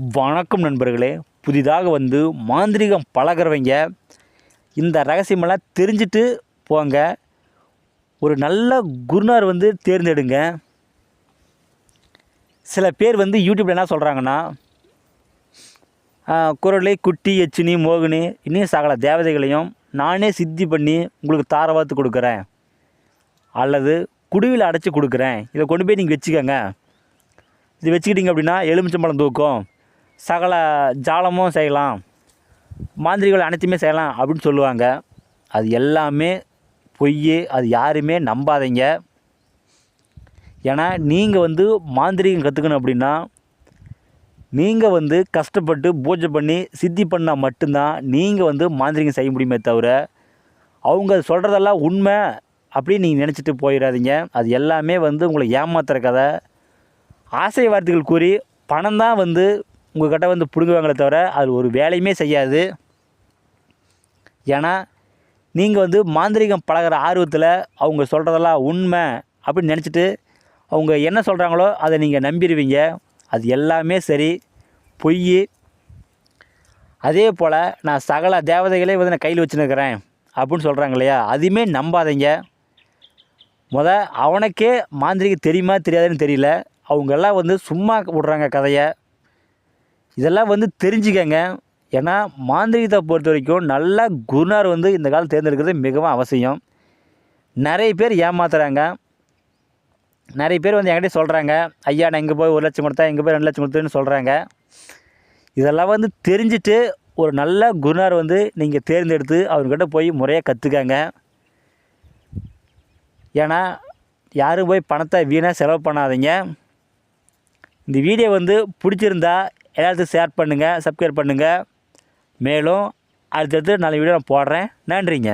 வணக்கம் நண்பர்களே. புதிதாக வந்து மாந்திரீகம் பழகிறவங்க இந்த ரகசியமெல்லாம் தெரிஞ்சுட்டு போங்க. ஒரு நல்ல குருநார் வந்து தேர்ந்தெடுங்க. சில பேர் வந்து யூடியூப்பில் என்ன சொல்கிறாங்கன்னா, குரலை, குட்டி, எச்சினி, மோகினி இன்னும் சகல தேவதைகளையும் நானே சித்தி பண்ணி உங்களுக்கு தாரவாத்து கொடுக்குறேன், அல்லது குடுவில் அடைச்சி கொடுக்குறேன், இதை கொண்டு போய் நீங்கள் வச்சுக்கோங்க, இது வச்சுக்கிட்டிங்க அப்படின்னா எலுமிச்சம்பழம் தூக்கும், சகல ஜாலமும் செய்யலாம், மாந்திரிகள் அனைத்துமே செய்யலாம் அப்படின்னு சொல்லுவாங்க. அது எல்லாமே பொய். அது யாருமே நம்பாதீங்க. ஏன்னா நீங்கள் வந்து மாந்திரிகம் கற்றுக்கணும் அப்படின்னா நீங்கள் வந்து கஷ்டப்பட்டு பூஜை பண்ணி சித்தி பண்ணால் மட்டும்தான் நீங்கள் வந்து மாந்திரிகம் செய்ய முடியுமே தவிர, அவங்க சொல்கிறதெல்லாம் உண்மை அப்படின்னு நீங்கள் நினச்சிட்டு போயிடாதீங்க. அது எல்லாமே வந்து உங்களை ஏமாத்துகிற கதை. ஆசை வார்த்தைகள் கூறி பணம் தான் வந்து உங்கள் கிட்ட வந்து பிடுங்குவாங்களே தவிர அது ஒரு வேலையுமே செய்யாது. ஏன்னா நீங்கள் வந்து மாந்திரிகம் பழகிற ஆர்வத்தில் அவங்க சொல்கிறதெல்லாம் உண்மை அப்படின்னு நினச்சிட்டு அவங்க என்ன சொல்கிறாங்களோ அதை நீங்கள் நம்பிடுவீங்க. அது எல்லாமே சரி, பொய். அதே போல் நான் சகல தேவதைகளே வந்து நான் கையில் வச்சுன்னுக்கிறேன் அப்படின்னு சொல்கிறாங்க இல்லையா, அதையுமே நம்பாதீங்க. அவனுக்கே மாந்திரிகம் தெரியுமா தெரியாதுன்னு தெரியல. அவங்கெல்லாம் வந்து சும்மா விட்றாங்க கதையை. இதெல்லாம் வந்து தெரிஞ்சுக்கங்க. ஏன்னா மாந்திரிகத்தை பொறுத்த வரைக்கும் நல்ல குருநார் வந்து இந்த காலம் தேர்ந்தெடுக்கிறது மிகவும் அவசியம். நிறைய பேர் ஏமாத்துறாங்க. நிறைய பேர் வந்து என்கிட்ட சொல்கிறாங்க, ஐயா நான் இங்கே போய் 1 லட்சம் கொடுத்தா, இங்கே போய் 2 லட்சம் கொடுத்தேன்னு சொல்கிறாங்க. இதெல்லாம் வந்து தெரிஞ்சுட்டு ஒரு நல்ல குருநார் வந்து நீங்கள் தேர்ந்தெடுத்து அவர்கிட்ட போய் முறையாக கற்றுக்கங்க. ஏன்னா யாரும் போய் பணத்தை வீணாக செலவு பண்ணாதீங்க. இந்த வீடியோ வந்து பிடிச்சிருந்தா எல்லாத்துக்கும் ஷேர் பண்ணுங்கள், சப்ஸ்கிரைப் பண்ணுங்கள். மேலும் அடுத்தடுத்து நல்ல வீடியோ நான் போடுறேன். நன்றிங்க.